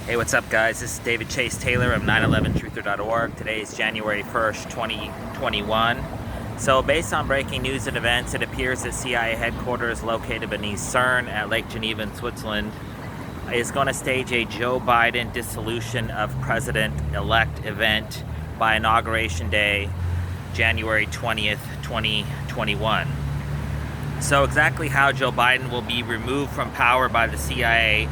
Hey, what's up, guys? This is David Chase Taylor of 911truther.org. Today is January 1st, 2021. So, based on breaking news and events, it appears that CIA headquarters located beneath CERN at Lake Geneva in Switzerland is going to stage a Joe Biden dissolution of president-elect event by Inauguration Day, January 20th, 2021. So exactly how Joe Biden will be removed from power by the CIA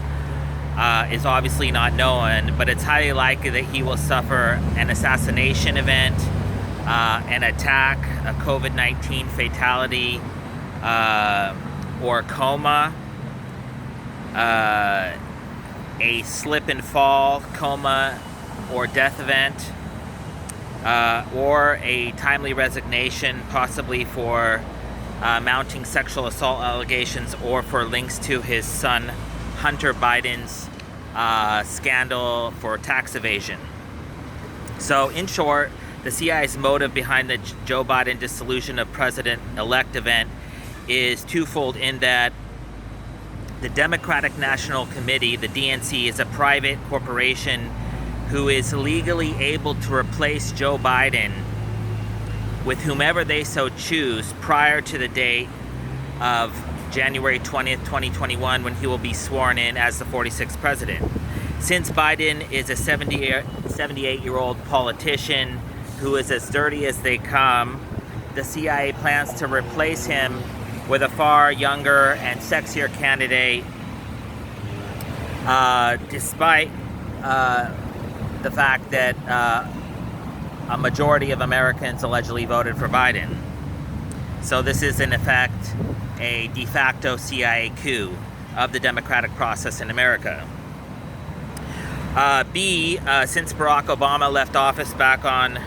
is obviously not known, but it's highly likely that he will suffer an assassination event, an attack, a COVID-19 fatality, or coma, a slip and fall, coma, or death event, or a timely resignation, possibly for mounting sexual assault allegations or for links to his son Hunter Biden's scandal for tax evasion. So in short, the CIA's motive behind the Joe Biden dissolution of president-elect event is twofold, in that the Democratic National Committee, the DNC, is a private corporation who is legally able to replace Joe Biden with whomever they so choose prior to the date of January 20th, 2021, when he will be sworn in as the 46th president. Since Biden is a 78-year-old politician who is as dirty as they come, the CIA plans to replace him with a far younger and sexier candidate, despite the fact that a majority of Americans allegedly voted for Biden. So this is in effect a de facto CIA coup of the democratic process in America. Since Barack Obama left office back on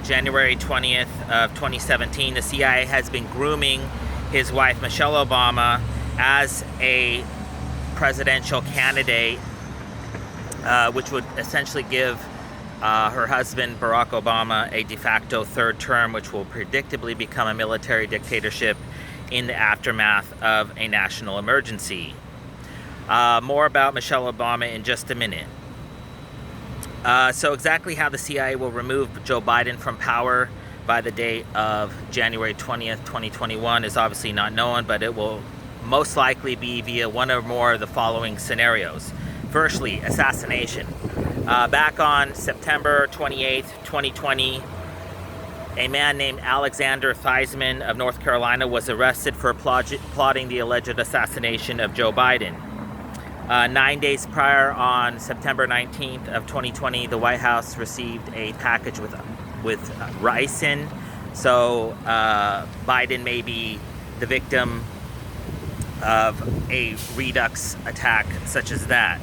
January 20th of 2017, the CIA has been grooming his wife Michelle Obama as a presidential candidate, which would essentially give her husband Barack Obama a de facto third term, which will predictably become a military dictatorship in the aftermath of a national emergency. More about Michelle Obama in just a minute. So exactly how the CIA will remove Joe Biden from power by the date of January 20th, 2021 is obviously not known, but it will most likely be via one or more of the following scenarios. Firstly, assassination. Back on September 28th, 2020, a man named Alexander Theismann of North Carolina was arrested for plotting the alleged assassination of Joe Biden. 9 days prior, on September 19th of 2020, the White House received a package with ricin. So Biden may be the victim of a redux attack such as that.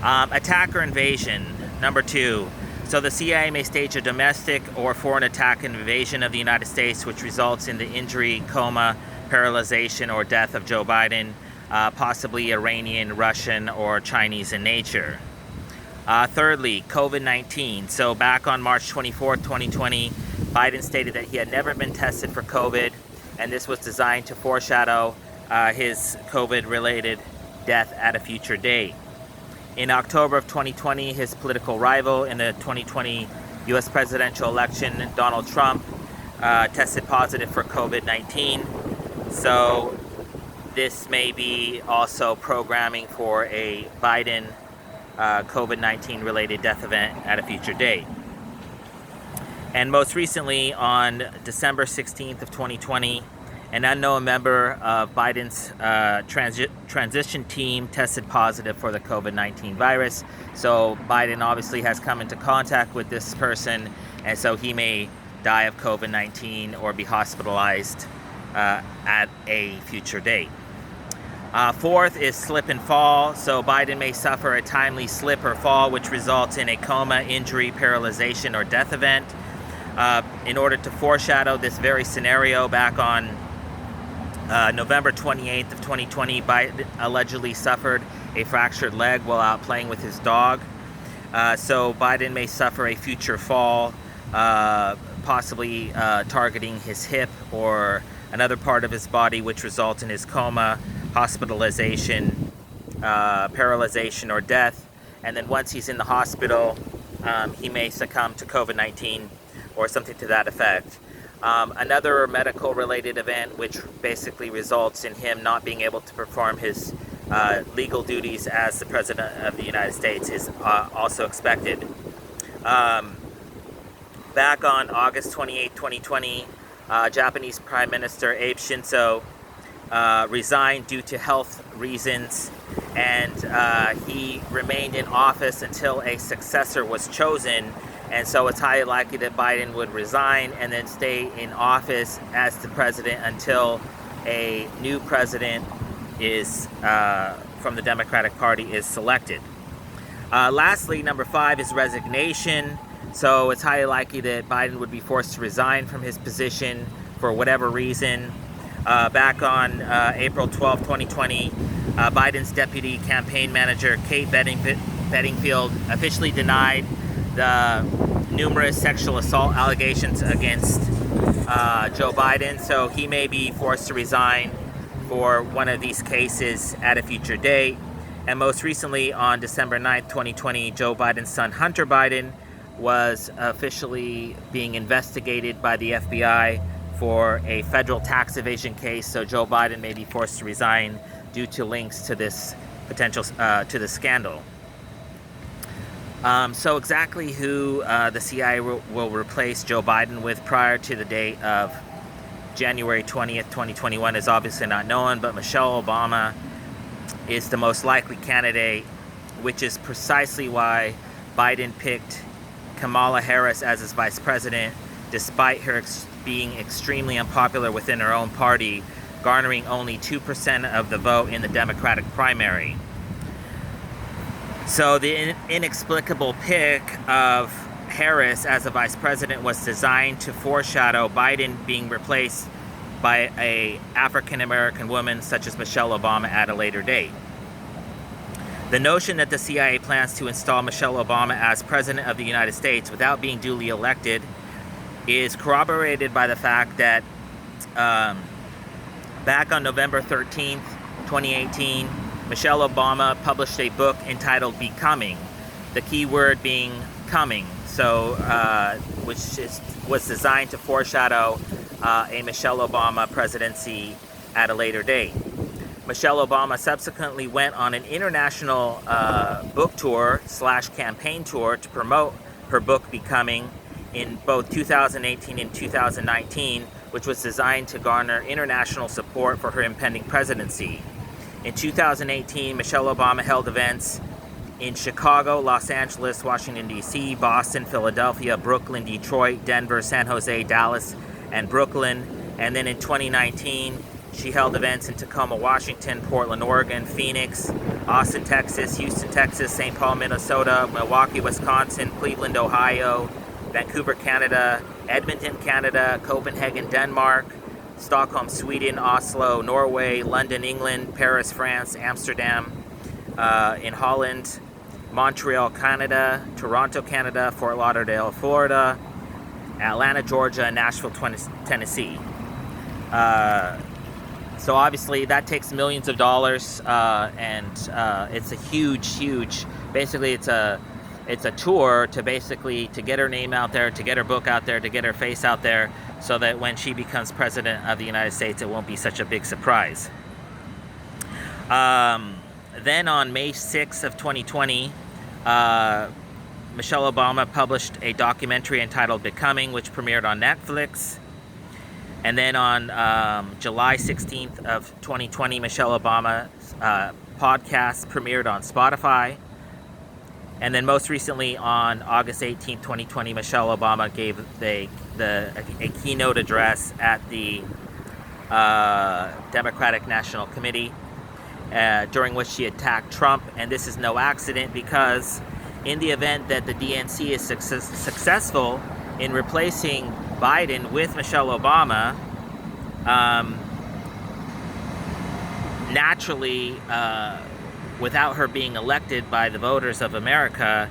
Attack or invasion. Number 2. So the CIA may stage a domestic or foreign attack and invasion of the United States, which results in the injury, coma, paralyzation, or death of Joe Biden, possibly Iranian, Russian, or Chinese in nature. Thirdly, COVID-19. So back on March 24th, 2020, Biden stated that he had never been tested for COVID, and this was designed to foreshadow his COVID-related death at a future date. In October of 2020, his political rival in the 2020 U.S. presidential election, Donald Trump, tested positive for COVID-19. So this may be also programming for a Biden COVID-19 related death event at a future date. And most recently, on December 16th of 2020, an unknown member of Biden's transition team tested positive for the COVID-19 virus. So Biden obviously has come into contact with this person, and so he may die of COVID-19 or be hospitalized at a future date. Fourth is slip and fall. So Biden may suffer a timely slip or fall, which results in a coma, injury, paralyzation, or death event. In order to foreshadow this very scenario, back on November 28th of 2020, Biden allegedly suffered a fractured leg while out playing with his dog. So Biden may suffer a future fall, possibly targeting his hip or another part of his body, which results in his coma, hospitalization, paralyzation, or death. and then once he's in the hospital, he may succumb to COVID-19 or something to that effect. Another medical related event which basically results in him not being able to perform his legal duties as the President of the United States is also expected. Back on August 28, 2020, Japanese Prime Minister Abe Shinzo resigned due to health reasons, and he remained in office until a successor was chosen. And so it's highly likely that Biden would resign and then stay in office as the president until a new president is from the Democratic Party is selected. Lastly, number 5 is resignation. So it's highly likely that Biden would be forced to resign from his position for whatever reason. Back on April 12, 2020, Biden's deputy campaign manager, Kate Bedingfield, officially denied the numerous sexual assault allegations against Joe Biden. So he may be forced to resign for one of these cases at a future date. And most recently, on December 9th, 2020, Joe Biden's son, Hunter Biden, was officially being investigated by the FBI for a federal tax evasion case. So Joe Biden may be forced to resign due to links to this potential to the scandal. So exactly who the CIA will replace Joe Biden with prior to the date of January 20th, 2021 is obviously not known, but Michelle Obama is the most likely candidate, which is precisely why Biden picked Kamala Harris as his vice president, despite her being extremely unpopular within her own party, garnering only 2% of the vote in the Democratic primary. So the inexplicable pick of Harris as a vice president was designed to foreshadow Biden being replaced by an African-American woman such as Michelle Obama at a later date. The notion that the CIA plans to install Michelle Obama as President of the United States without being duly elected is corroborated by the fact that back on November 13th, 2018, Michelle Obama published a book entitled Becoming, the key word being coming, so was designed to foreshadow a Michelle Obama presidency at a later date. Michelle Obama subsequently went on an international book tour / campaign tour to promote her book Becoming in both 2018 and 2019, which was designed to garner international support for her impending presidency. In 2018, Michelle Obama held events in Chicago, Los Angeles, Washington, D.C., Boston, Philadelphia, Brooklyn, Detroit, Denver, San Jose, Dallas, and Brooklyn. And then in 2019, she held events in Tacoma, Washington, Portland, Oregon, Phoenix, Austin, Texas, Houston, Texas, St. Paul, Minnesota, Milwaukee, Wisconsin, Cleveland, Ohio, Vancouver, Canada, Edmonton, Canada, Copenhagen, Denmark, Stockholm, Sweden, Oslo, Norway, London, England, Paris, France, Amsterdam, in Holland, Montreal, Canada, Toronto, Canada, Fort Lauderdale, Florida, Atlanta, Georgia, and Nashville, Tennessee. So obviously that takes millions of dollars, and it's a huge, basically it's a tour to get her name out there, to get her book out there, to get her face out there, so that when she becomes president of the United States, it won't be such a big surprise. Then on May 6th of 2020, Michelle Obama published a documentary entitled Becoming, which premiered on Netflix. And then on July 16th of 2020, Michelle Obama's podcast premiered on Spotify. And then most recently on August 18th, 2020, Michelle Obama gave a keynote address at the Democratic National Committee, during which she attacked Trump. And this is no accident, because in the event that the DNC is successful in replacing Biden with Michelle Obama, naturally, without her being elected by the voters of America,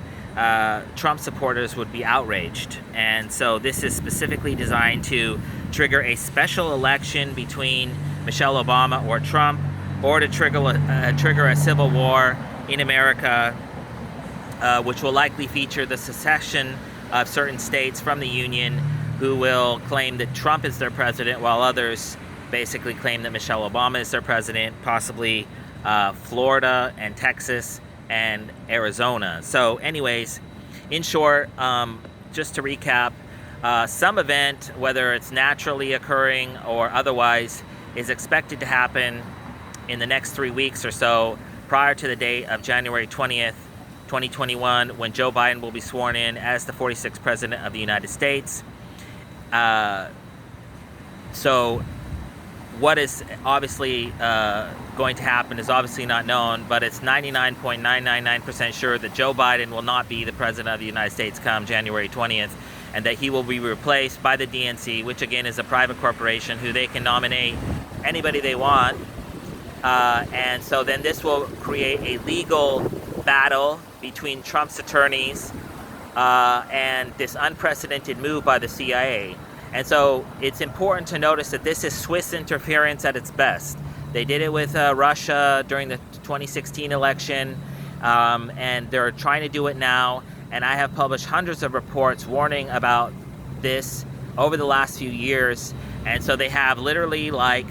Trump supporters would be outraged. And so this is specifically designed to trigger a special election between Michelle Obama or Trump, or to trigger a civil war in America which will likely feature the secession of certain states from the Union, who will claim that Trump is their president, while others basically claim that Michelle Obama is their president, possibly Florida and Texas and Arizona. So anyways, in short, just to recap, some event, whether it's naturally occurring or otherwise, is expected to happen in the next 3 weeks or so, prior to the date of January 20th, 2021, when Joe Biden will be sworn in as the 46th President of the United States. So what is obviously going to happen is obviously not known, but it's 99.999% sure that Joe Biden will not be the President of the United States come January 20th, and that he will be replaced by the DNC, which again is a private corporation who they can nominate anybody they want. And so then this will create a legal battle between Trump's attorneys and this unprecedented move by the CIA. And so it's important to notice that this is Swiss interference at its best. They did it with Russia during the 2016 election, and they're trying to do it now. And I have published hundreds of reports warning about this over the last few years. And so they have literally like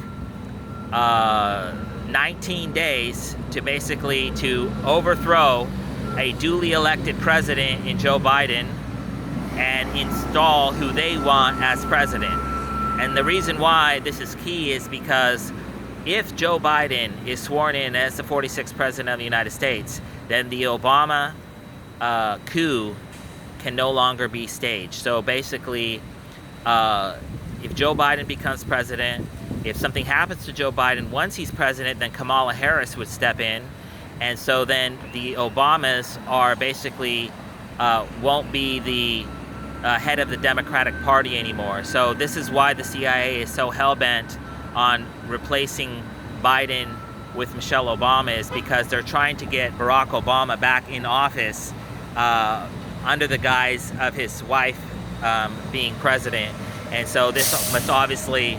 19 days to basically to overthrow a duly elected president in Joe Biden and install who they want as president. And the reason why this is key is because if Joe Biden is sworn in as the 46th President of the United States, then the Obama coup can no longer be staged. So basically, if Joe Biden becomes president, if something happens to Joe Biden once he's president, then Kamala Harris would step in. And so then the Obamas are basically won't be the head of the Democratic Party anymore. So this is why the CIA is so hell-bent on replacing Biden with Michelle Obama, is because they're trying to get Barack Obama back in office under the guise of his wife being president. And so this must obviously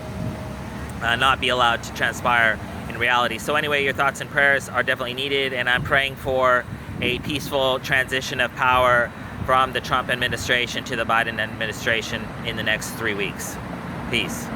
not be allowed to transpire in reality. So anyway, your thoughts and prayers are definitely needed, and I'm praying for a peaceful transition of power from the Trump administration to the Biden administration in the next 3 weeks. Peace.